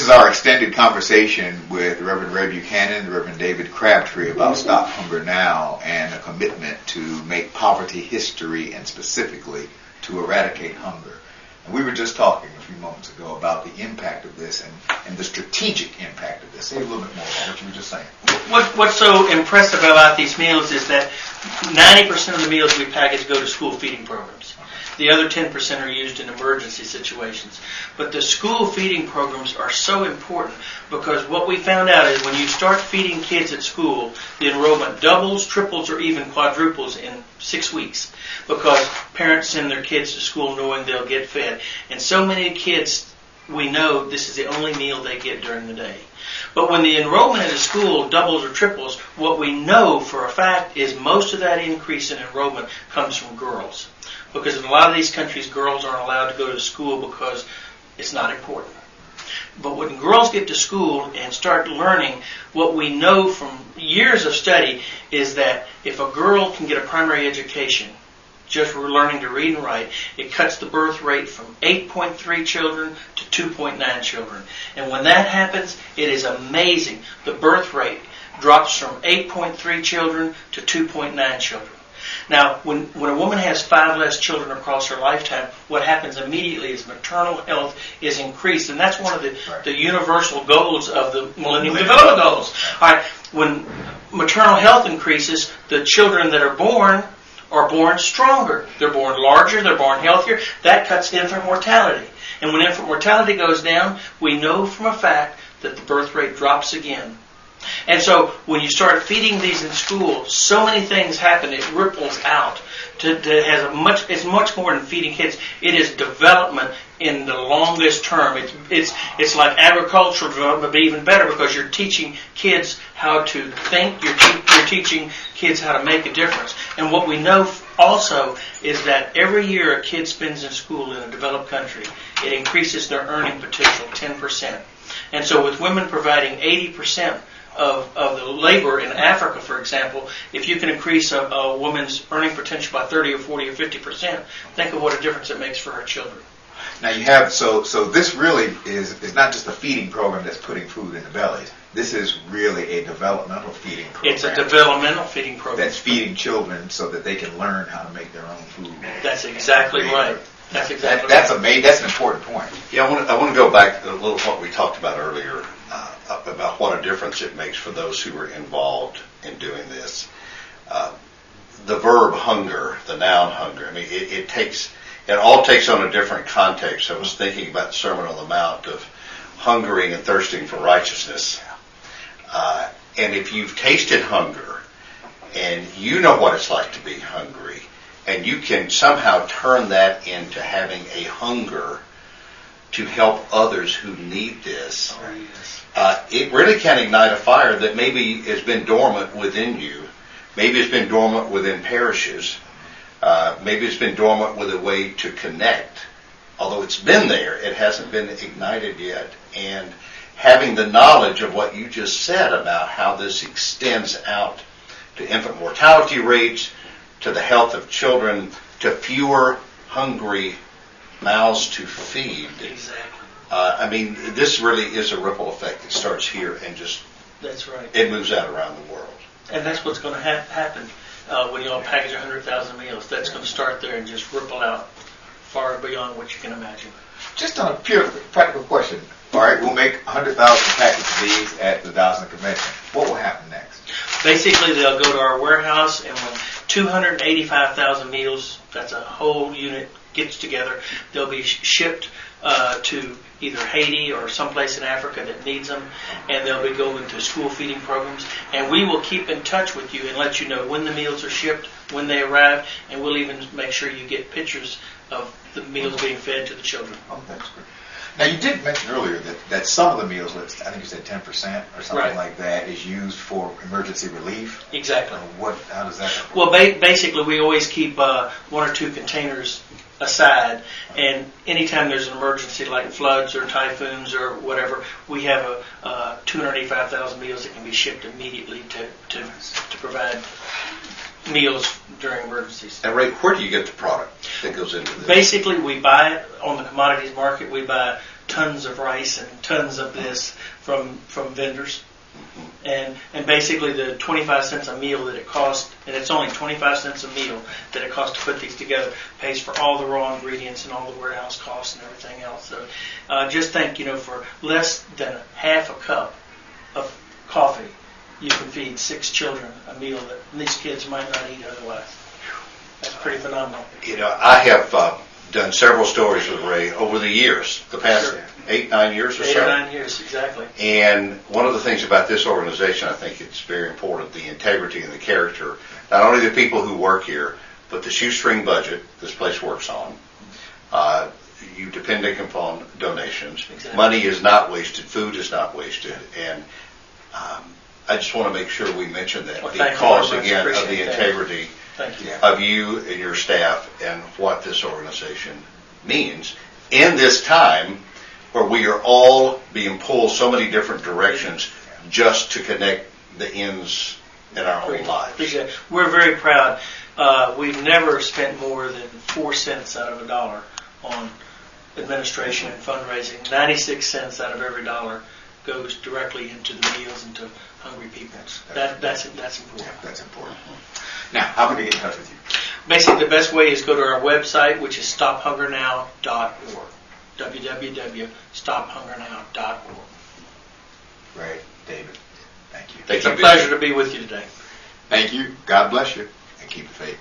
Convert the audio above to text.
is our extended conversation with Reverend Ray Buchanan and Reverend David Crabtree about Stop Hunger Now and a commitment to make poverty history and specifically to eradicate hunger. And we were just talking a few moments ago about the impact of this and the strategic impact of this. Say a little bit more about what you were just saying. What's so impressive about these meals is that 90% of the meals we package go to school feeding programs. The other 10% are used in emergency situations. But the school feeding programs are so important because what we found out is when you start feeding kids at school, the enrollment doubles, triples, or even quadruples in 6 weeks because parents send their kids to school knowing they'll get fed. And so many kids, we know this is the only meal they get during the day. But when the enrollment at a school doubles or triples, what we know for a fact is most of that increase in enrollment comes from girls. Because in a lot of these countries, girls aren't allowed to go to school because it's not important. But when girls get to school and start learning, what we know from years of study is that if a girl can get a primary education, just learning to read and write, it cuts the birth rate from 8.3 children to 2.9 children. And when that happens, it is amazing. The birth rate drops from 8.3 children to 2.9 children. Now, when a woman has 5 less children across her lifetime, what happens immediately is maternal health is increased. And that's one of the universal goals of the Millennium Development Goals. All right, when maternal health increases, the children that are born stronger. They're born larger, they're born healthier. That cuts infant mortality. And when infant mortality goes down, we know from a fact that the birth rate drops again. And so when you start feeding these in school, so many things happen. It ripples out. It's much more than feeding kids. It is development in the longest term. It's like agricultural development, but even better because you're teaching kids how to think. You're teaching kids how to make a difference. And what we know also is that every year a kid spends in school in a developed country, it increases their earning potential 10%. And so with women providing 80% of the labor in Africa, for example, if you can increase a woman's earning potential by 30 or 40 or 50%, think of what a difference it makes for her children. Now you have, so this really is not just a feeding program that's putting food in the bellies. This is really a developmental feeding program. It's a developmental feeding program. That's feeding children so that they can learn how to make their own food. That's exactly right. That's exactly that's right. That's an important point. Yeah, I want to go back a little to what we talked about earlier about what a difference it makes for those who are involved in doing this. The verb hunger, the noun hunger, I mean, it all takes on a different context. I was thinking about the Sermon on the Mount of hungering and thirsting for righteousness. And if you've tasted hunger and you know what it's like to be hungry, and you can somehow turn that into having a hunger to help others who need this, it really can ignite a fire that maybe has been dormant within you. Maybe it's been dormant within parishes. Maybe it's been dormant with a way to connect. Although it's been there, it hasn't been ignited yet. And having the knowledge of what you just said about how this extends out to infant mortality rates, to the health of children, to fewer hungry mouths to feed. Exactly. I mean, this really is a ripple effect that starts here and just That's right. It moves out around the world. And that's what's going to happen when you all package 100,000 meals. That's going to start there and just ripple out far beyond what you can imagine. Just on a pure practical question. All right, we'll make 100,000 packets of these at the Dawson Convention. What will happen next? Basically, they'll go to our warehouse, and when 285,000 meals, that's a whole unit, gets together, they'll be shipped to either Haiti or someplace in Africa that needs them, and they'll be going to school feeding programs. And we will keep in touch with you and let you know when the meals are shipped, when they arrive, and we'll even make sure you get pictures of the meals being fed to the children. Oh, that's great. Now, you did mention earlier that some of the meals, I think you said 10% or something like that, is used for emergency relief. Exactly. How does that happen? Well, basically, we always keep 1 or 2 containers aside, and anytime there's an emergency like floods or typhoons or whatever, we have 285,000 meals that can be shipped immediately to provide meals during emergencies. And Ray, where do you get the product that goes into this? Basically, we buy it on the commodities market. We buy tons of rice and tons of this from vendors. And basically the 25 cents a meal that it costs, and it's only 25 cents a meal that it costs to put these together, pays for all the raw ingredients and all the warehouse costs and everything else. So just think, for less than half a cup of coffee, you can feed 6 children a meal that these kids might not eat otherwise. That's pretty phenomenal. I have done several stories with Ray over the years, the past Sure. 8-9 years or so. 8 or 9 years, exactly. And one of the things about this organization, I think it's very important, the integrity and the character, not only the people who work here, but the shoestring budget this place works on. You depend upon donations. Exactly. Money is not wasted. Food is not wasted. And I just want to make sure we mention that Well, thank you because, very much. again, of Appreciate the that. integrity Thank you. of you and your staff and what this organization means in this time where we are all being pulled so many different directions just to connect the ends in our own lives. Appreciate it. We're very proud. We've never spent more than 4 cents out of a dollar on administration and fundraising. 96 cents out of every dollar goes directly into the meals and to hungry people. That's important. Yeah, that's important. Now, how can we get in touch with you? Basically, the best way is go to our website, which is stophungernow.org. www.stophungernow.org. Ray, David, thank you. Thank It's a you, pleasure to be with you today. Thank you. God bless you. And keep the faith.